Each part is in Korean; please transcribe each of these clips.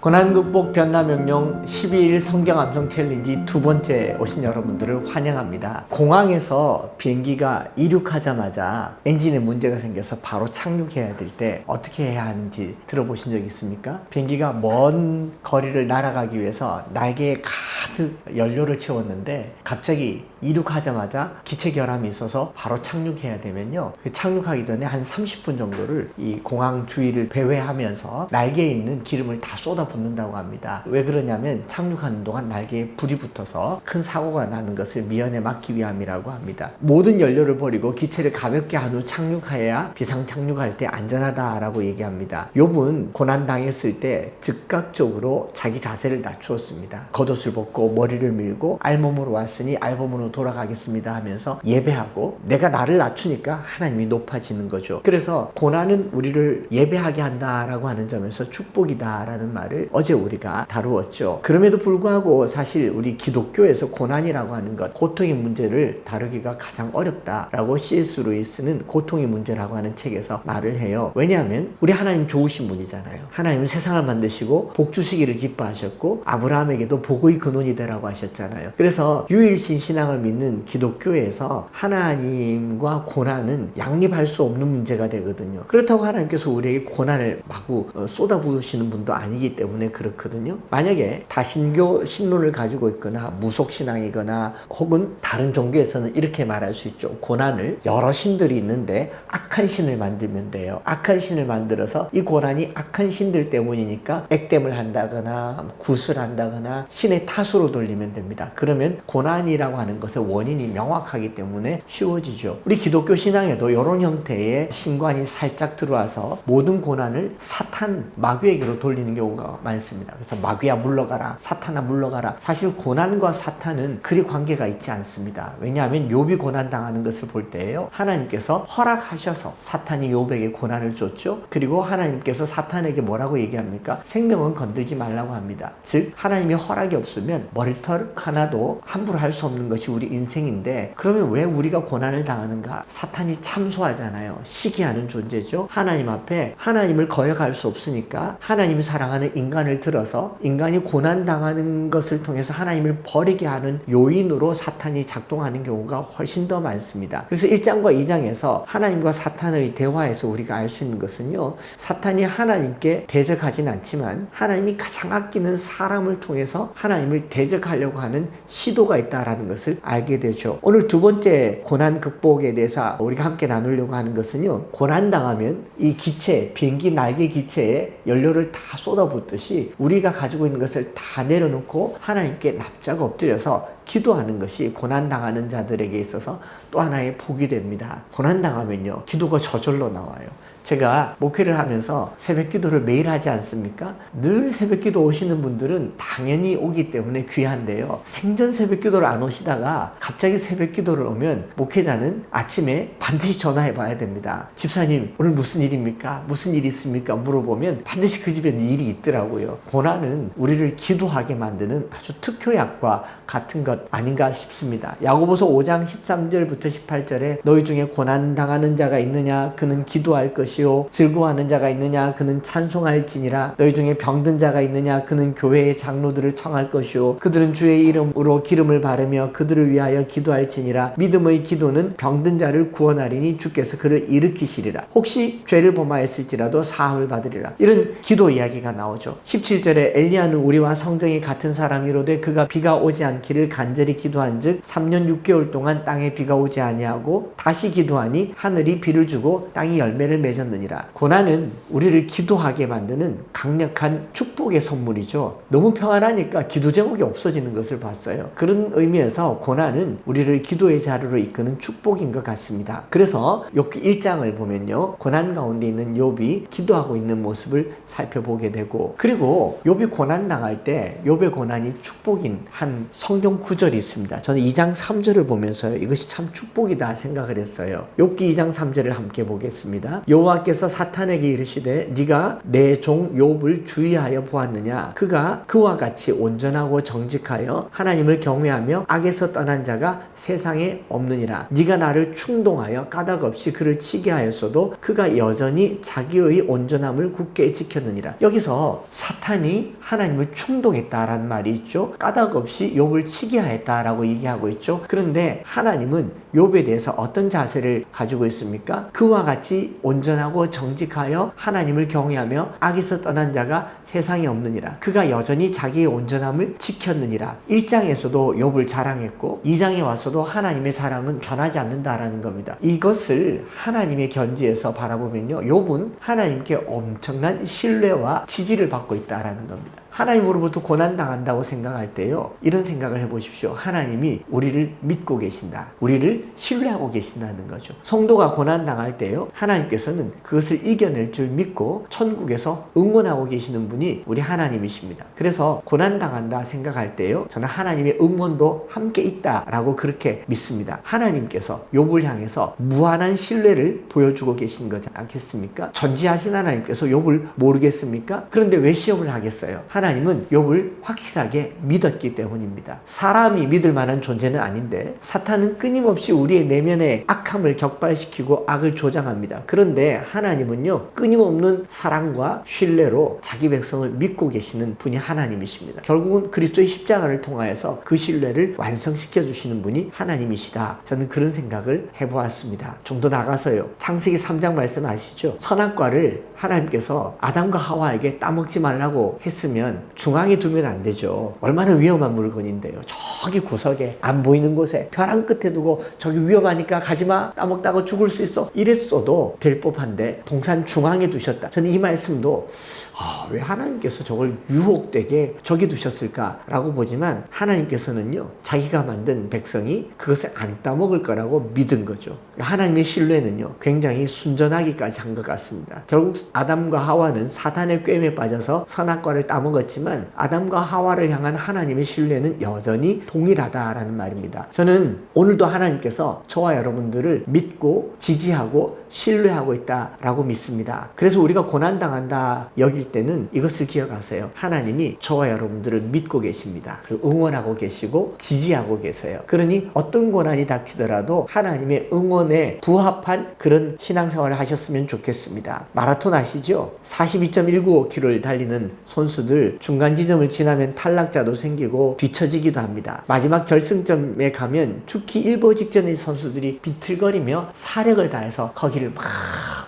고난 극복 변화명령 12일 성경 암송 챌린지 두 번째 오신 여러분들을 환영합니다. 공항에서 비행기가 이륙하자마자 엔진에 문제가 생겨서 바로 착륙해야 될 때 어떻게 해야 하는지 들어보신 적 있습니까? 비행기가 먼 거리를 날아가기 위해서 날개에 가득 연료를 채웠는데 갑자기 이륙하자마자 기체 결함이 있어서 바로 착륙해야 되면요, 그 착륙하기 전에 한 30분 정도를 이 공항 주위를 배회하면서 날개에 있는 기름을 다 쏟아붓는다고 합니다. 왜 그러냐면 착륙하는 동안 날개에 불이 붙어서 큰 사고가 나는 것을 미연에 막기 위함이라고 합니다. 모든 연료를 버리고 기체를 가볍게 한 후 착륙해야 비상 착륙할 때 안전하다라고 얘기합니다. 욥은 고난 당했을 때 즉각적으로 자기 자세를 낮추었습니다. 겉옷을 벗고 머리를 밀고 알몸으로 왔으니 알몸으로 돌아가겠습니다 하면서 예배하고, 내가 나를 낮추니까 하나님이 높아지는 거죠. 그래서 고난은 우리를 예배하게 한다라고 하는 점에서 축복이다라는 말을 어제 우리가 다루었죠. 그럼에도 불구하고 사실 우리 기독교에서 고난이라고 하는 것, 고통의 문제를 다루기가 가장 어렵다라고 C.S. 루이스는 고통의 문제라고 하는 책에서 말을 해요. 왜냐하면 우리 하나님 좋으신 분이잖아요. 하나님은 세상을 만드시고 복 주시기를 기뻐하셨고 아브라함에게도 복의 근원이 되라고 하셨잖아요. 그래서 유일신 신앙을 믿는 기독교에서 하나님과 고난은 양립할 수 없는 문제가 되거든요. 그렇다고 하나님께서 우리에게 고난을 마구 쏟아부으시는 분도 아니기 때문에 그렇거든요. 만약에 다신교 신론을 가지고 있거나 무속신앙이거나 혹은 다른 종교에서는 이렇게 말할 수 있죠. 고난을 여러 신들이 있는데 악한 신을 만들면 돼요. 악한 신을 만들어서 이 고난이 악한 신들 때문이니까 액땜을 한다거나 굿을 한다거나 신의 탓으로 돌리면 됩니다. 그러면 고난이라고 하는 것의 원인이 명확하기 때문에 쉬워지죠. 우리 기독교 신앙에도 이런 형태의 신관이 살짝 들어와서 모든 고난을 사탄, 마귀에게로 돌리는 경우가 많습니다. 그래서 마귀야 물러가라, 사탄아 물러가라. 사실 고난과 사탄은 그리 관계가 있지 않습니다. 왜냐하면 욥이 고난 당하는 것을 볼 때에요, 하나님께서 허락하셔서 사탄이 욥에게 고난을 줬죠. 그리고 하나님께서 사탄에게 뭐라고 얘기합니까? 생명은 건들지 말라고 합니다. 즉 하나님의 허락이 없으면 머리털 하나도 함부로 할 수 없는 것이 우리 인생인데, 그러면 왜 우리가 고난을 당하는가? 사탄이 참소하잖아요. 시기하는 존재죠. 하나님 앞에 하나님을 거역할 수 없으니까 하나님이 사랑하는 인간을 들어서 인간이 고난 당하는 것을 통해서 하나님을 버리게 하는 요인으로 사탄이 작동하는 경우가 훨씬 더 많습니다. 그래서 1장과 2장에서 하나님과 사탄의 대화에서 우리가 알 수 있는 것은요, 사탄이 하나님께 대적하진 않지만 하나님이 가장 아끼는 사람을 통해서 하나님을 대적하려고 하는 시도가 있다라는 것을 알게 되죠. 오늘 두 번째 고난 극복에 대해서 우리가 함께 나누려고 하는 것은요, 고난 당하면 이 기체, 비행기 날개 기체에 연료를 다 쏟아붓듯이 우리가 가지고 있는 것을 다 내려놓고 하나님께 납작 엎드려서 기도하는 것이 고난 당하는 자들에게 있어서 또 하나의 복이 됩니다. 고난 당하면요, 기도가 저절로 나와요. 제가 목회를 하면서 새벽 기도를 매일 하지 않습니까? 늘 새벽 기도 오시는 분들은 당연히 오기 때문에 귀한데요, 생전 새벽 기도를 안 오시다가 갑자기 새벽 기도를 오면 목회자는 아침에 반드시 전화해 봐야 됩니다. 집사님, 오늘 무슨 일입니까? 무슨 일이 있습니까? 물어보면 반드시 그 집에 일이 있더라고요. 고난은 우리를 기도하게 만드는 아주 특효약과 같은 것 아닌가 싶습니다. 야고보서 5장 13절부터 18절에 너희 중에 고난 당하는 자가 있느냐? 그는 기도할 것이요, 즐거워하는 자가 있느냐? 그는 찬송할지니라. 너희 중에 병든 자가 있느냐? 그는 교회의 장로들을 청할 것이요, 그들은 주의 이름으로 기름을 바르며 그들을 위하여 기도할지니라. 믿음의 기도는 병든 자를 구원하리니 주께서 그를 일으키시리라. 혹시 죄를 범하였을지라도 사함을 받으리라. 이런 기도 이야기가 나오죠. 17절에 엘리야는 우리와 성정이 같은 사람이로되 그가 비가 오지 않기를 간절히 기도한즉 3년 6개월 동안 땅에 비가 오지 아니하고 다시 기도하니 하늘이 비를 주고 땅이 열매를 맺었느니라. 고난은 우리를 기도하게 만드는 강력한 축복의 선물이죠. 너무 평안하니까 기도 제목이 없어지는 것을 봤어요. 그런 의미에서 고난은 우리를 기도의 자리로 이끄는 축복인 것 같습니다. 그래서 욥기 1장을 보면요, 고난 가운데 있는 욥이 기도하고 있는 모습을 살펴보게 되고, 그리고 욥이 고난 당할 때 욥의 고난이 축복인 한 성경 구절이 있습니다. 저는 2장 3절을 보면서 이것이 참 축복이다 생각을 했어요. 욥기 2장 3절을 함께 보겠습니다. 여호와 여호와께서 사탄에게 이르시되 네가 내 종 욥을 주의하여 보았느냐. 그가 그와 같이 온전하고 정직하여 하나님을 경외하며 악에서 떠난 자가 세상에 없느니라. 네가 나를 충동하여 까닭 없이 그를 치게 하였어도 그가 여전히 자기의 온전함을 굳게 지켰느니라. 여기서 사탄이 하나님을 충동했다라는 말이 있죠. 까닭 없이 욥을 치게 하였다라고 얘기하고 있죠. 그런데 하나님은 욥에 대해서 어떤 자세를 가지고 있습니까? 그와 같이 온전하고 정직하여 하나님을 경외하며 악에서 떠난 자가 세상에 없느니라. 그가 여전히 자기의 온전함을 지켰느니라. 1장에서도 욥을 자랑했고 2장에 와서도 하나님의 사랑은 변하지 않는다라는 겁니다. 이것을 하나님의 견지에서 바라보면요, 욥은 하나님께 엄청난 신뢰와 지지를 받고 있다라는 겁니다. 하나님으로부터 고난당한다고 생각할 때요, 이런 생각을 해보십시오. 하나님이 우리를 믿고 계신다, 우리를 신뢰하고 계신다는 거죠. 성도가 고난당할 때요, 하나님께서는 그것을 이겨낼 줄 믿고 천국에서 응원하고 계시는 분이 우리 하나님이십니다. 그래서 고난당한다 생각할 때요, 저는 하나님의 응원도 함께 있다라고 그렇게 믿습니다. 하나님께서 욥을 향해서 무한한 신뢰를 보여주고 계신 거지 않겠습니까? 전지하신 하나님께서 욥을 모르겠습니까? 그런데 왜 시험을 하겠어요? 하나님은 욥을 확실하게 믿었기 때문입니다. 사람이 믿을 만한 존재는 아닌데 사탄은 끊임없이 우리의 내면의 악함을 격발시키고 악을 조장합니다. 그런데 하나님은요, 끊임없는 사랑과 신뢰로 자기 백성을 믿고 계시는 분이 하나님이십니다. 결국은 그리스도의 십자가를 통하여서 그 신뢰를 완성시켜 주시는 분이 하나님이시다. 저는 그런 생각을 해보았습니다. 좀 더 나가서요, 창세기 3장 말씀 아시죠? 선악과를 하나님께서 아담과 하와에게 따먹지 말라고 했으면 중앙에 두면 안 되죠. 얼마나 위험한 물건인데요. 저기 구석에 안 보이는 곳에 벼랑 끝에 두고 저기 위험하니까 가지마, 따먹다가 죽을 수 있어, 이랬어도 될 법한데 동산 중앙에 두셨다. 저는 이 말씀도 왜 하나님께서 저걸 유혹되게 저기 두셨을까라고 보지만, 하나님께서는요, 자기가 만든 백성이 그것을 안 따먹을 거라고 믿은 거죠. 하나님의 신뢰는요, 굉장히 순전하기까지 한 것 같습니다. 결국 아담과 하와는 사탄의 꿰매에 빠져서 선악과를 따먹었지만 아담과 하와를 향한 하나님의 신뢰는 여전히 동일하다라는 말입니다. 저는 오늘도 하나님께서 저와 여러분들을 믿고 지지하고 신뢰하고 있다라고 믿습니다. 그래서 우리가 고난당한다 여길 때는 이것을 기억하세요. 하나님이 저와 여러분들을 믿고 계십니다. 그리고 응원하고 계시고 지지하고 계세요. 그러니 어떤 고난이 닥치더라도 하나님의 응원에 부합한 그런 신앙생활을 하셨으면 좋겠습니다. 마라톤 아시죠? 42.195km를 달리는 선수들 중간 지점을 지나면 탈락자도 생기고 뒤처지기도 합니다. 마지막 결승점에 가면 죽기 일보 직전의 선수들이 비틀거리며 사력을 다해서 거기를 막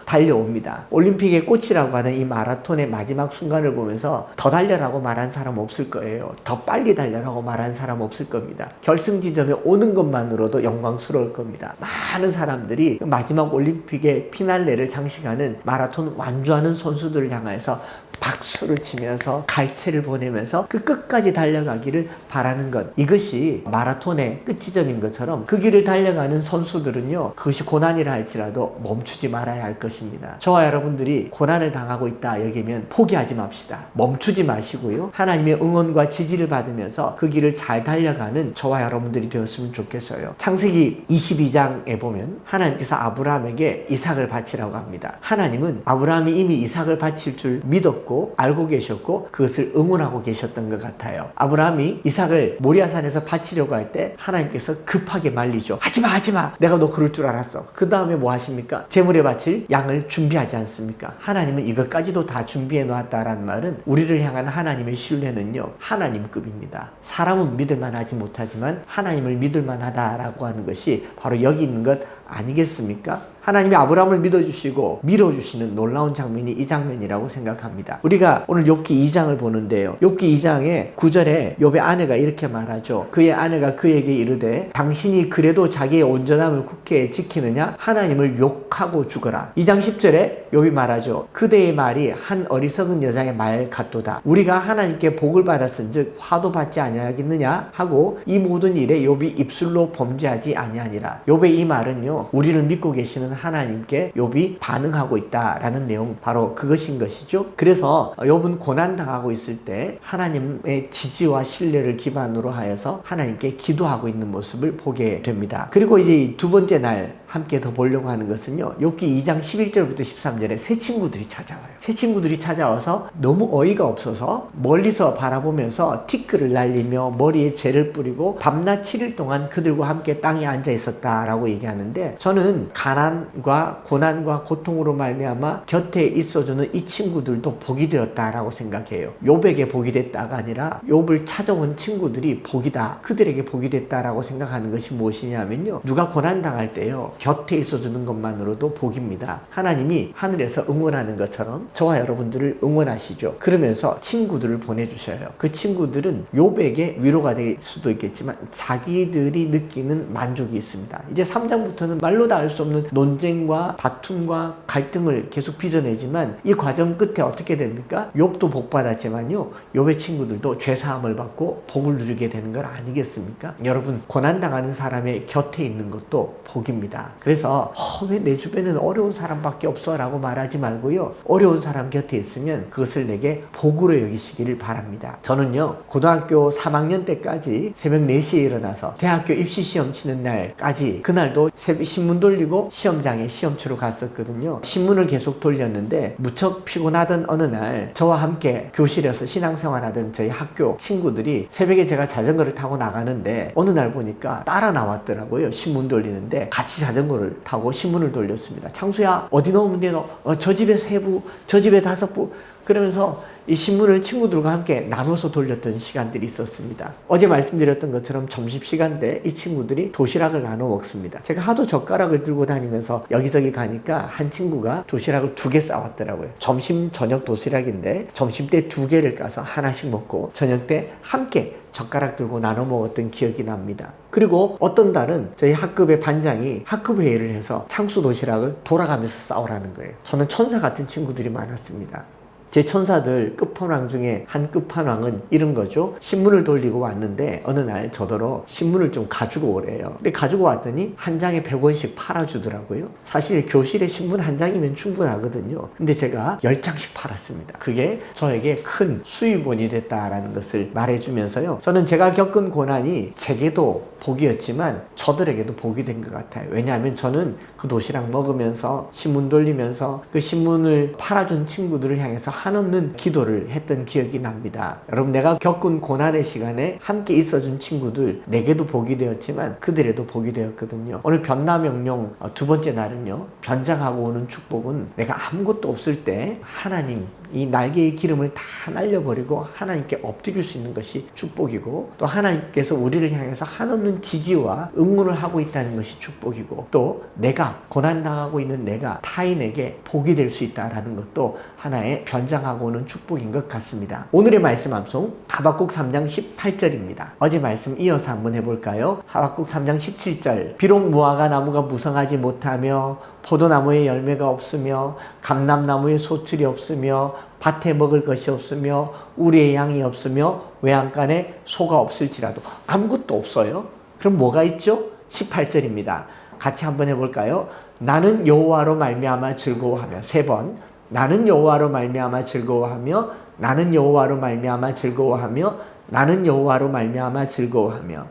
달려옵니다. 올림픽의 꽃이라고 하는 이 마라톤의 마지막 순간을 보면서 더 달려라고 말한 사람 없을 거예요. 더 빨리 달려라고 말한 사람 없을 겁니다. 결승 지점에 오는 것만으로도 영광스러울 겁니다. 많은 사람들이 마지막 올림픽의 피날레를 장식하는 마라톤 완주하는 선수들을 향해서 박수를 치면서 갈채를 보내면서 그 끝까지 달려가기를 바라는 것, 이것이 마라톤의 끝지점인 것처럼 그 길을 달려가는 선수들은요, 그것이 고난이라 할지라도 멈추지 말아야 할 것입니다. 저와 여러분들이 고난을 당하고 있다 여기면 포기하지 맙시다. 멈추지 마시고요, 하나님의 응원과 지지를 받으면서 그 길을 잘 달려가는 저와 여러분들이 되었으면 좋겠어요. 창세기 22장에 보면 하나님께서 아브라함에게 이삭을 바치라고 합니다. 하나님은 아브라함이 이미 이삭을 바칠 줄 믿었고 알고 계셨고 그것을 응원하고 계셨던 것 같아요. 아브라함이 이삭을 모리아산에서 바치려고 할 때 하나님께서 급하게 말리죠. 하지마, 내가 너 그럴 줄 알았어. 그 다음에 뭐 하십니까? 제물에 바칠 양을 준비하지 않습니까? 하나님은 이것까지도 다 준비해 놓았다라는 말은 우리를 향한 하나님의 신뢰는요, 하나님급입니다. 사람은 믿을만 하지 못하지만 하나님을 믿을만 하다라고 하는 것이 바로 여기 있는 것 아니겠습니까? 하나님이 아브라함을 믿어주시고 밀어주시는 놀라운 장면이 이 장면이라고 생각합니다. 우리가 오늘 욥기 2장을 보는데요, 욥기 2장의 9절에 욥의 아내가 이렇게 말하죠. 그의 아내가 그에게 이르되 당신이 그래도 자기의 온전함을 굳게 지키느냐? 하나님을 욕하고 죽어라. 2장 10절에 욥이 말하죠. 그대의 말이 한 어리석은 여자의 말 같도다. 우리가 하나님께 복을 받았은즉 화도 받지 아니하겠느냐 하고 이 모든 일에 욥이 입술로 범죄하지 아니하니라. 욥의 이 말은요, 우리를 믿고 계시는 하나님께 욥이 반응하고 있다라는 내용, 바로 그것인 것이죠. 그래서 욥은 고난당하고 있을 때 하나님의 지지와 신뢰를 기반으로 하여서 하나님께 기도하고 있는 모습을 보게 됩니다. 그리고 이제 두 번째 날 함께 더 보려고 하는 것은요, 욥기 2장 11절부터 13절에 새 친구들이 찾아와요. 새 친구들이 찾아와서 너무 어이가 없어서 멀리서 바라보면서 티끌을 날리며 머리에 재를 뿌리고 밤낮 7일 동안 그들과 함께 땅에 앉아 있었다라고 얘기하는데, 저는 가난과 고난과 고통으로 말미암아 곁에 있어주는 이 친구들도 복이 되었다라고 생각해요. 욥에게 복이 됐다가 아니라 욥을 찾아온 친구들이 복이다, 그들에게 복이 됐다라고 생각하는 것이 무엇이냐면요, 누가 고난당할 때요, 곁에 있어주는 것만으로도 복입니다. 하나님이 하늘에서 응원하는 것처럼 저와 여러분들을 응원하시죠. 그러면서 친구들을 보내주셔요. 그 친구들은 욥에게 위로가 될 수도 있겠지만 자기들이 느끼는 만족이 있습니다. 이제 3장부터는 말로 다 알 수 없는 논쟁과 다툼과 갈등을 계속 빚어내지만 이 과정 끝에 어떻게 됩니까? 욥도 복받았지만요, 욥의 친구들도 죄사함을 받고 복을 누리게 되는 걸 아니겠습니까? 여러분, 고난당하는 사람의 곁에 있는 것도 복입니다. 그래서 왜 내 주변에는 어려운 사람밖에 없어 라고 말하지 말고요, 어려운 사람 곁에 있으면 그것을 내게 복으로 여기시기를 바랍니다. 저는요, 고등학교 3학년 때까지 새벽 4시에 일어나서 대학교 입시 시험 치는 날까지, 그날도 신문 돌리고 시험장에 시험 치러 갔었거든요. 신문을 계속 돌렸는데 무척 피곤하던 어느 날 저와 함께 교실에서 신앙생활하던 저희 학교 친구들이 새벽에 제가 자전거를 타고 나가는데 어느 날 보니까 따라 나왔더라고요. 신문 돌리는데 같이 자전거를 타고 신문을 돌렸습니다. 창수야, 어디 놓으면 돼? 너? 저 집에 3부, 저 집에 5부. 그러면서 이 신문을 친구들과 함께 나눠서 돌렸던 시간들이 있었습니다. 어제 말씀드렸던 것처럼 점심시간 때 이 친구들이 도시락을 나눠 먹습니다. 제가 하도 젓가락을 들고 다니면서 여기저기 가니까 한 친구가 도시락을 2개 싸왔더라고요. 점심 저녁 도시락인데 점심 때 2개를 까서 하나씩 먹고 저녁 때 함께 젓가락 들고 나눠 먹었던 기억이 납니다. 그리고 어떤 달은 저희 학급의 반장이 학급 회의를 해서 창수 도시락을 돌아가면서 싸우라는 거예요. 저는 천사 같은 친구들이 많았습니다. 제 천사들 끝판왕 중에 한 끝판왕은 이런 거죠. 신문을 돌리고 왔는데 어느 날 저더러 신문을 좀 가지고 오래요. 근데 가지고 왔더니 한 장에 100원씩 팔아주더라고요. 사실 교실에 신문 한 장이면 충분하거든요. 근데 제가 10장씩 팔았습니다. 그게 저에게 큰 수익원이 됐다라는 것을 말해주면서요, 저는 제가 겪은 고난이 제게도 복이었지만 저들에게도 복이 된 것 같아요. 왜냐하면 저는 그 도시락 먹으면서 신문 돌리면서 그 신문을 팔아준 친구들을 향해서 한없는 기도를 했던 기억이 납니다. 여러분, 내가 겪은 고난의 시간에 함께 있어준 친구들, 내게도 복이 되었지만 그들에도 복이 되었거든요. 오늘 변화명령 2번째 날은요, 변장하고 오는 축복은 내가 아무것도 없을 때 하나님 이 날개의 기름을 다 날려버리고 하나님께 엎드릴 수 있는 것이 축복이고, 또 하나님께서 우리를 향해서 한없는 지지와 응원을 하고 있다는 것이 축복이고, 또 내가 고난당하고 있는 내가 타인에게 복이 될 수 있다는 것도 하나의 변장하고 오는 축복인 것 같습니다. 오늘의 말씀 암송 하박국 3장 18절입니다. 어제 말씀 이어서 한번 해볼까요? 하박국 3장 17절, 비록 무화과 나무가 무성하지 못하며 포도나무에 열매가 없으며 감람나무에 소출이 없으며 밭에 먹을 것이 없으며 우리의 양이 없으며 외양간에 소가 없을지라도, 아무것도 없어요. 그럼 뭐가 있죠? 18절입니다. 같이 한번 해볼까요? 나는 여호와로 말미암아 즐거워하며, 3번, 나는 여호와로 말미암아 즐거워하며, 나는 여호와로 말미암아 즐거워하며, 나는 여호와로 말미암아 즐거워하며.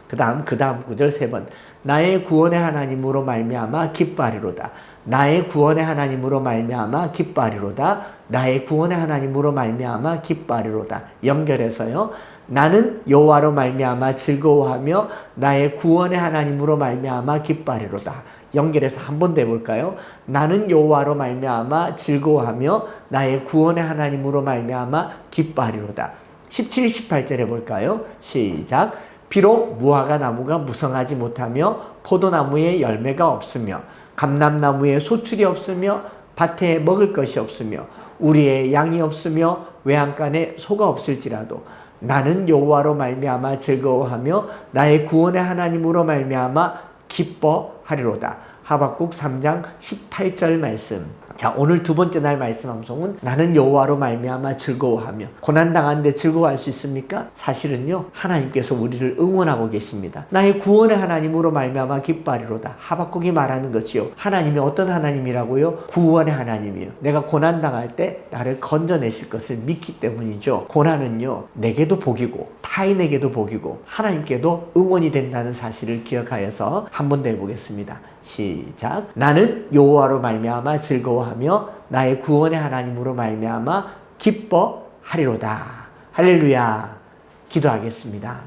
그 다음 구절 3번, 나의 구원의 하나님으로 말미암아 기뻐하리로다. 나의 구원의 하나님으로 말미암아 기뻐하리로다. 나의 구원의 하나님으로 말미암아 기뻐하리로다. 연결해서요, 나는 여호와로 말미암아 즐거워하며 나의 구원의 하나님으로 말미암아 기뻐하리로다. 연결해서 한 번 더 해볼까요? 나는 여호와로 말미암아 즐거워하며 나의 구원의 하나님으로 말미암아 기뻐하리로다. 17, 18절 해볼까요? 시작. 비록 무화과 나무가 무성하지 못하며 포도나무에 열매가 없으며 감람나무에 소출이 없으며 밭에 먹을 것이 없으며 우리의 양이 없으며 외양간에 소가 없을지라도 나는 여호와로 말미암아 즐거워하며 나의 구원의 하나님으로 말미암아 기뻐하리로다. 하박국 3장 18절 말씀. 자, 오늘 2번째 날 말씀 암송은 나는 여호와로 말미암아 즐거워하며. 고난당하는데 즐거워할 수 있습니까? 사실은요, 하나님께서 우리를 응원하고 계십니다. 나의 구원의 하나님으로 말미암아 기뻐하리로다. 하박국이 말하는 것이요, 하나님이 어떤 하나님이라고요? 구원의 하나님이요. 내가 고난당할 때 나를 건져내실 것을 믿기 때문이죠. 고난은요, 내게도 복이고 타인에게도 복이고 하나님께도 응원이 된다는 사실을 기억하여서 한 번 더 해보겠습니다. 시작. 나는 여호와로 말미암아 즐거워하며 나의 구원의 하나님으로 말미암아 기뻐하리로다. 할렐루야. 기도하겠습니다.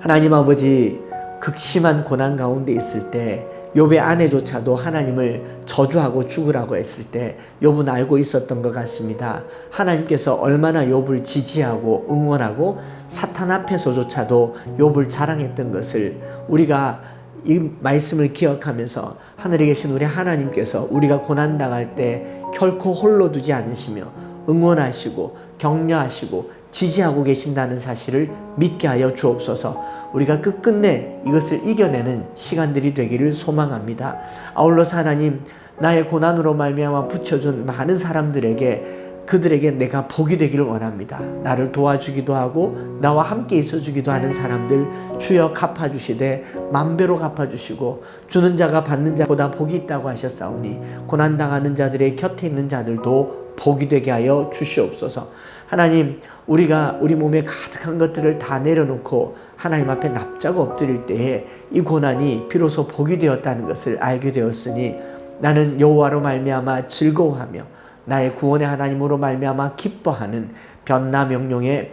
하나님 아버지, 극심한 고난 가운데 있을 때 욥의 아내조차도 하나님을 저주하고 죽으라고 했을 때 욥은 알고 있었던 것 같습니다. 하나님께서 얼마나 욥을 지지하고 응원하고 사탄 앞에서조차도 욥을 자랑했던 것을 우리가 이 말씀을 기억하면서 하늘에 계신 우리 하나님께서 우리가 고난당할 때 결코 홀로 두지 않으시며 응원하시고 격려하시고 지지하고 계신다는 사실을 믿게 하여 주옵소서. 우리가 끝끝내 이것을 이겨내는 시간들이 되기를 소망합니다. 아울러서 하나님, 나의 고난으로 말미암아 붙여준 많은 사람들에게 그들에게 내가 복이 되기를 원합니다. 나를 도와주기도 하고 나와 함께 있어주기도 하는 사람들 주여 갚아주시되 만배로 갚아주시고 주는 자가 받는 자보다 복이 있다고 하셨사오니 고난당하는 자들의 곁에 있는 자들도 복이 되게 하여 주시옵소서. 하나님, 우리가 우리 몸에 가득한 것들을 다 내려놓고 하나님 앞에 납작 엎드릴 때에 이 고난이 비로소 복이 되었다는 것을 알게 되었으니 나는 여호와로 말미암아 즐거워하며 나의 구원의 하나님으로 말미암아 기뻐하는 변나명령의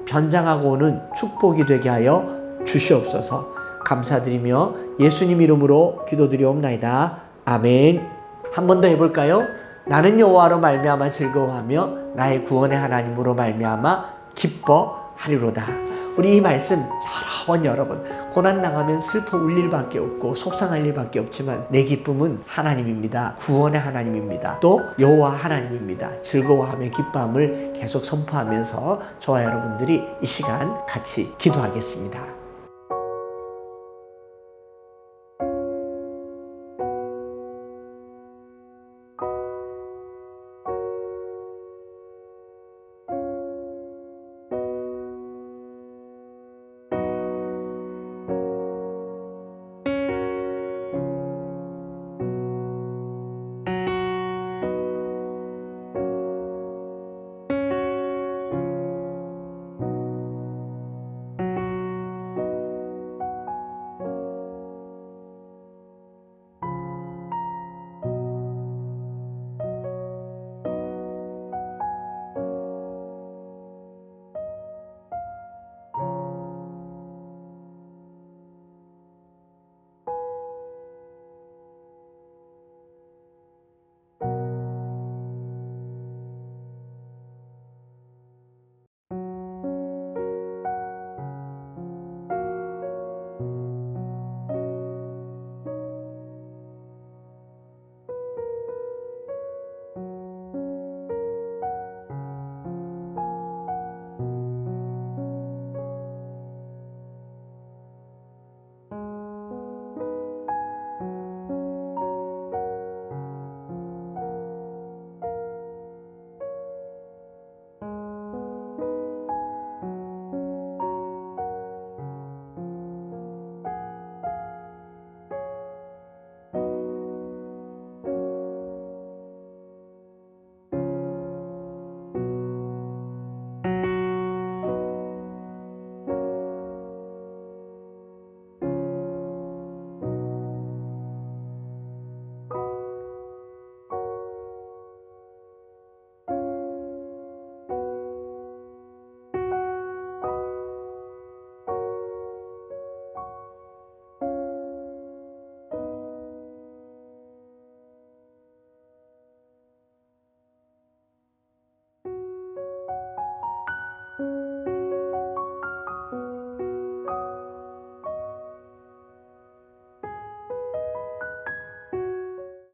변장하고 오는 축복이 되게 하여 주시옵소서. 감사드리며 예수님 이름으로 기도드리옵나이다. 아멘. 한 번 더 해볼까요? 나는 여호와로 말미암아 즐거워하며 나의 구원의 하나님으로 말미암아 기뻐하리로다. 우리 이 말씀 여러 번 고난당하면 슬퍼 울 일밖에 없고 속상할 일밖에 없지만 내 기쁨은 하나님입니다. 구원의 하나님입니다. 또 여호와 하나님입니다. 즐거워하며 기뻐함을 계속 선포하면서 저와 여러분들이 이 시간 같이 기도하겠습니다.